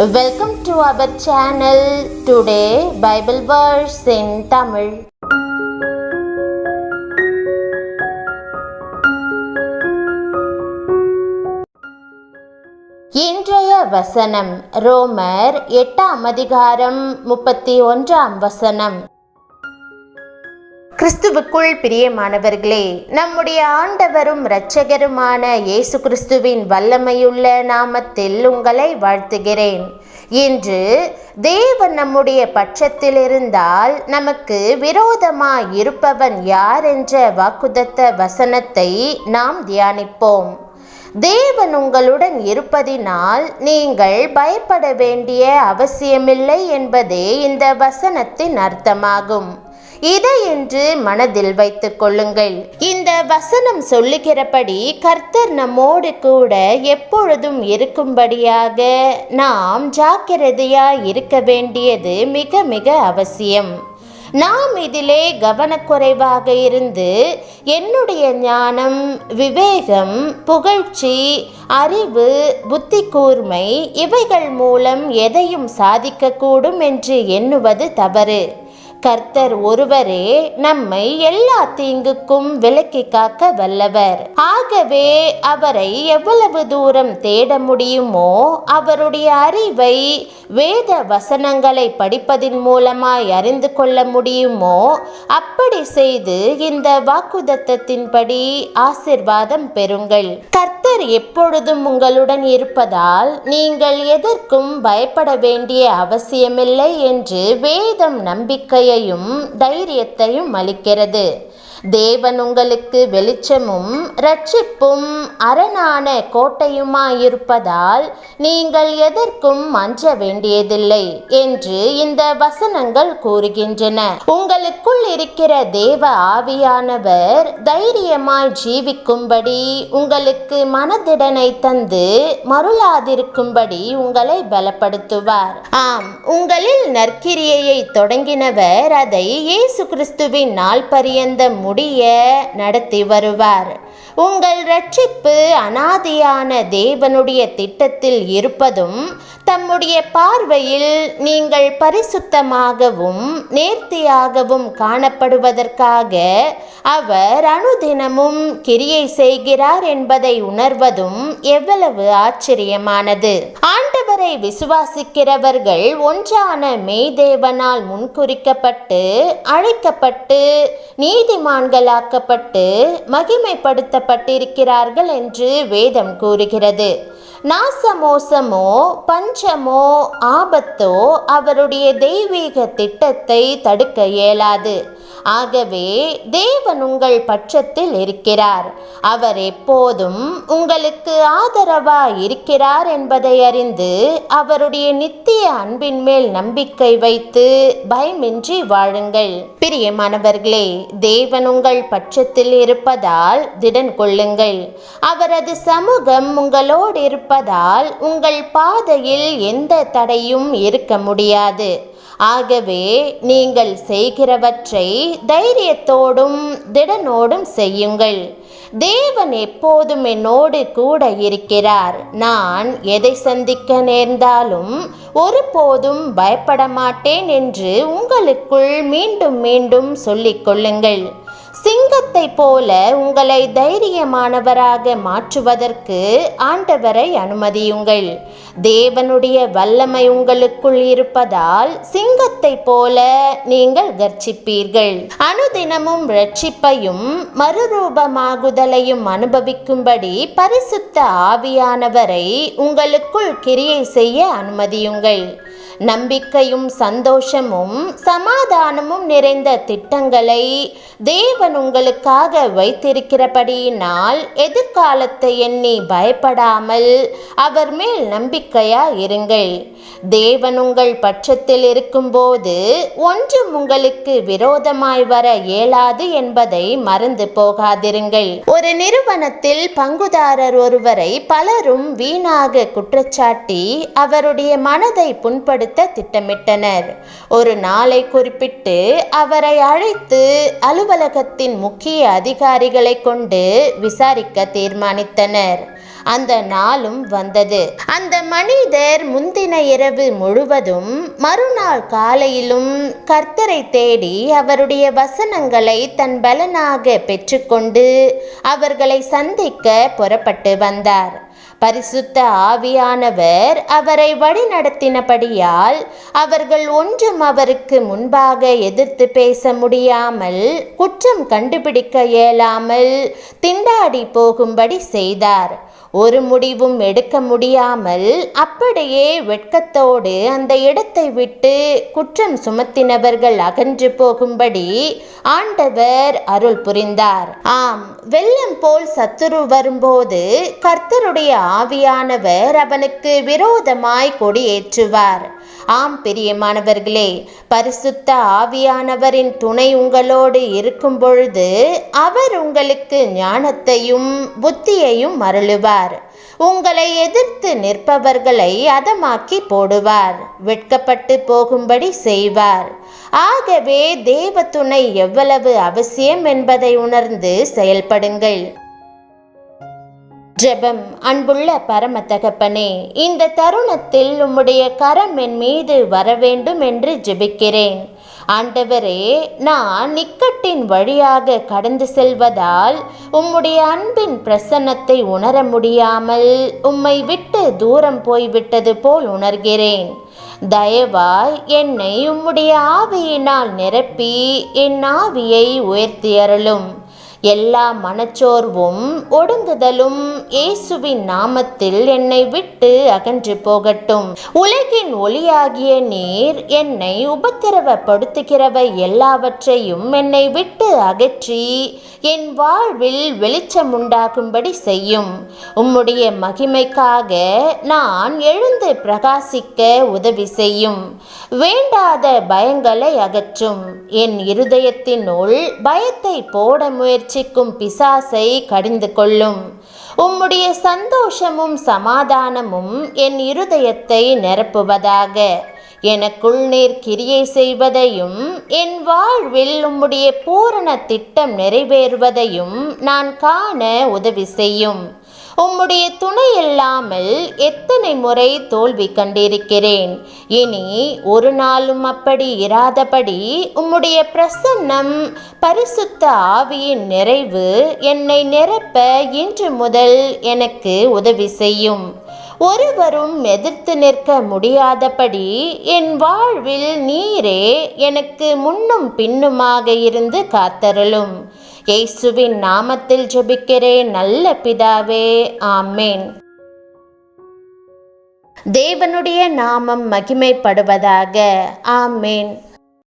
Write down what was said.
Welcome to our channel. Today Bible verse in Tamil. இன்றைய வசனம் ரோமர் 8ஆம் அதிகாரம் 31ஆம் வசனம். கிறிஸ்துவுக்குள் பிரியமானவர்களே, நம்முடைய ஆண்டவரும் இரட்சகருமான இயேசு கிறிஸ்துவின் வல்லமையுள்ள நாமத்தில் உங்களை வாழ்த்துகிறேன். இன்று தேவன் நம்முடைய பட்சத்தில் இருந்தால் நமக்கு விரோதமாய் இருப்பவன் யார் என்ற வாக்குத்தத்த வசனத்தை நாம் தியானிப்போம். தேவன் உங்களுடன் இருப்பதினால் நீங்கள் பயப்பட வேண்டிய அவசியமில்லை என்பதே இந்த வசனத்தின் அர்த்தமாகும். இதை என்று மனதில் வைத்துக் கொள்ளுங்கள். இந்த வசனம் சொல்லுகிறபடி கர்த்தர் நம்மோடு கூட எப்பொழுதும் இருக்கும்படியாக நாம் ஜாக்கிரதையாய் இருக்க வேண்டியது மிக மிக அவசியம். நாம் இதிலே கவனக்குறைவாக இருந்து என்னுடைய ஞானம், விவேகம், புகழ்ச்சி, அறிவு, புத்தி கூர்மை இவைகள் மூலம் எதையும் சாதிக்கக்கூடும் என்று எண்ணுவது தவறு. கர்த்தர் ஒருவரே நம்மை எல்லா தீங்குக்கும் விலக்கி காக்க வல்லவர். ஆகவே அவரை எவ்வளவு தூரம் தேட முடியுமோ, அவருடைய அறிவை வேத வசனங்களை படிப்பதின் மூலமாய் அறிந்து கொள்ள முடியுமோ அப்படி செய்து இந்த வாக்குத்தத்தத்தின்படி ஆசீர்வாதம் பெறுங்கள். கர்த்தர் எப்பொழுதும் உங்களுடன் இருப்பதால் நீங்கள் எதற்கும் பயப்பட வேண்டிய அவசியமில்லை என்று வேதம் நம்பிக்கையையும் தைரியத்தையும் அளிக்கிறது. தேவன் உங்களுக்கு வெளிச்சமும் இரட்சிப்பும் அரணான கோட்டையுமாயிருப்பதால் நீங்கள் எதற்கும் அஞ்ச வேண்டியதில்லை என்று இந்த வசனங்கள் கூறுகின்றன. உங்களுக்குள் இருக்கிற தேவ ஆவியானவர் தைரியமாய் ஜீவிக்கும்படி உங்களுக்கு மனதிடனை தந்து மருளாதிருக்கும்படி உங்களை பலப்படுத்துவார். ஆம், உங்களில் நற்கிரியையை தொடங்கினவர் அதை இயேசு கிறிஸ்துவின் நாள் பரியந்தம் முடிய நடத்தி வருவார். உங்கள் இரட்சிப்பு அனாதியான தேவனுடைய திட்டத்தில் இருப்பதும் தம்முடைய பார்வையில் நீங்கள் பரிசுத்தமாகவும் நேர்த்தியாகவும் காணப்படுவதற்காக அவர் அனுதினமும் கிரியை செய்கிறார் என்பதை உணர்வதும் எவ்வளவு ஆச்சரியமானது. ஆண்டவரை விசுவாசிக்கிறவர்கள் ஒன்றான மெய்தேவனால் முன்குறிக்கப்பட்டு அழைக்கப்பட்டு நீதிமான்களாக்கப்பட்டு மகிமைப்படுத்தப்பட்டிருக்கிறார்கள் என்று வேதம் கூறுகிறது. நாசமோசமோ பஞ்சமோ ஆபத்தோ அவருடைய தெய்வீக திட்டத்தை தடுக்க இயலாது. ஆகவே தேவன் உங்கள் பட்சத்தில் இருக்கிறார். அவர் எப்போதும் உங்களுக்கு ஆதரவாய் இருக்கிறார் என்பதை அறிந்து அவருடைய நித்திய அன்பின் மேல் நம்பிக்கை வைத்து பயமின்றி வாழுங்கள். பிரியமானவர்களே, தேவன் உங்கள் பட்சத்தில் இருப்பதால் திடன் கொள்ளுங்கள். அவரது சமூகம் உங்களோடு இருப்பதால் உங்கள் பாதையில் எந்த தடையும் இருக்க முடியாது. ஆகவே நீங்கள் செய்கிறவற்றை தைரியத்தோடும் திடனோடும் செய்யுங்கள். தேவன் எப்போதும் என்னோடு கூட இருக்கிறார். நான் எதை சந்திக்க நேர்ந்தாலும் ஒருபோதும் பயப்பட மாட்டேன் என்று உங்களுக்குள் மீண்டும் மீண்டும் சொல்லிக் கொள்ளுங்கள். சிங்கத்தை போல உங்களை தைரியமானவராக மாற்றுவதற்கு ஆண்டவரை அனுமதியுங்கள். தேவனுடைய வல்லமை உங்களுக்குள் இருப்பதால் சிங்கத்தை போல நீங்கள் கர்ச்சிப்பீர்கள். அனுதினமும் இரட்சிப்பையும் மறுரூபமாகுதலையும் அனுபவிக்கும்படி பரிசுத்த ஆவியானவரை உங்களுக்குள் கிரியை செய்ய அனுமதியுங்கள். நம்பிக்கையும் சந்தோஷமும் சமாதானமும் நிறைந்த திட்டங்களை தேவன் உங்களுக்காக வைத்திருக்கிறபடியினால் எதிர்காலத்தை எண்ணி பயப்படாமல் அவர் மேல் நம்பிக்கையா இருங்கள். தேவன் உங்கள் பட்சத்தில் இருக்கும்போது ஒன்றும் உங்களுக்கு விரோதமாய் வர இயலாது என்பதை மறந்து போகாதிருங்கள். ஒரு நிறுவனத்தில் பங்குதாரர் ஒருவரை பலரும் வீணாக குற்றச்சாட்டி அவருடைய மனதை புண்படுத்த திட்டமிட்டனர். ஒரு நாளை குறிப்பிட்டு அவரை அழைத்து அலுவலகத்தின் முக்கிய அதிகாரிகளை கொண்டு விசாரிக்க தீர்மானித்தனர். அந்த நாளும் வந்தது. அந்த மனிதர் முந்தின இரவு முழுவதும் மறுநாள் காலையிலும் கர்த்தரை தேடி அவருடைய வசனங்களை தன் பலனாக பெற்றுக்கொண்டு அவர்களை சந்திக்க புறப்பட்டு வந்தார். பரிசுத்த ஆவியானவர் அவரை வழிநடத்தினபடியால் அவர்கள் ஒன்றும் அவருக்கு முன்பாக எதிர்த்து பேச முடியாமல், குற்றம் கண்டுபிடிக்க இயலாமல் திண்டாடி போகும்படி செய்தார். ஒரு முடிவும் எடுக்க முடியாமல் அப்படியே வெட்கத்தோடு அந்த இடத்தை விட்டு குற்றம் சுமத்தினவர்கள் அகன்று போகும்படி ஆண்டவர் அருள் புரிந்தார். ஆம், வெள்ளம் போல் சத்துரு வரும்போது கர்த்தருடைய ஆவியானவர் அவனுக்கு விரோதமாய் கொடியேற்றுவார். ஆம் பிரியமானவர்களே, பரிசுத்த ஆவியானவரின் துணை உங்களோடு இருக்கும் பொழுது அவர் உங்களுக்கு ஞானத்தையும் புத்தியையும் அருளுவார். உங்களை எதிர்த்து நிற்பவர்களை அதமாக்கி போடுவார், வெட்கப்பட்டு போகும்படி செய்வார். ஆகவே தேவ துணை எவ்வளவு அவசியம் என்பதை உணர்ந்து செயல்படுங்கள். ஜெபம். அன்புள்ள பரம தகப்பனே, இந்த தருணத்தில் உம்முடைய கரம் என் மீது வரவேண்டும் என்று ஜெபிக்கிறேன். ஆண்டவரே, நான் இக்கட்டின் வழியாக கடந்து செல்வதால் உம்முடைய அன்பின் பிரசன்னத்தை உணர முடியாமல் உம்மை விட்டு தூரம் போய்விட்டது போல் உணர்கிறேன். தயவாய் என்னை உம்முடைய ஆவியினால் நிரப்பி என் ஆவியை உயர்த்தியருளும். எல்லா மனச்சோர்வும் ஒடுங்குதலும் இயேசுவின் நாமத்தில் என்னை விட்டு அகன்று போகட்டும். உலகின் ஒளியாகிய நீர் என்னை உபத்திரவப்படுத்துகிறவை எல்லாவற்றையும் என்னை விட்டு அகற்றி என் வாழ்வில் வெளிச்சம் உண்டாகும்படி செய்யும். உம்முடைய மகிமைக்காக நான் எழுந்து பிரகாசிக்க உதவி செய்யும். வேண்டாத பயங்களை அகற்றும். என் இருதயத்தினுள் பயத்தை போட முயற்சிக்கும் பிசாசை கடிந்து கொள்ளும். உம்முடைய சந்தோஷமும் சமாதானமும் என் இருதயத்தை நிரப்புவதாக. எனக்குள் நீர் கிரியை செய்வதையும் என் வாழ்வில் உம்முடைய பூரண திட்டம் நிறைவேறுவதையும் நான் காண உதவி செய்யும். உம்முடைய துணை இல்லாமல் எத்தனை முறை தோல்வி கண்டிருக்கிறேன். இனி ஒரு நாளும் அப்படி இராதபடி உம்முடைய பிரசன்னம், பரிசுத்த ஆவியின் நிறைவு என்னை நிரப்ப இன்று முதல் எனக்கு உதவி செய்யும். ஒருவரும் எதிர்த்து நிற்க முடியாதபடி என் வாழ்வில் நீரே எனக்கு முன்னும் பின்னுமாக இருந்து காத்தருளும். இயேசுவின் நாமத்தில் ஜெபிக்கிறேன் நல்ல பிதாவே, ஆமேன். தேவனுடைய நாமம் மகிமைப்படுவதாக. ஆமேன்.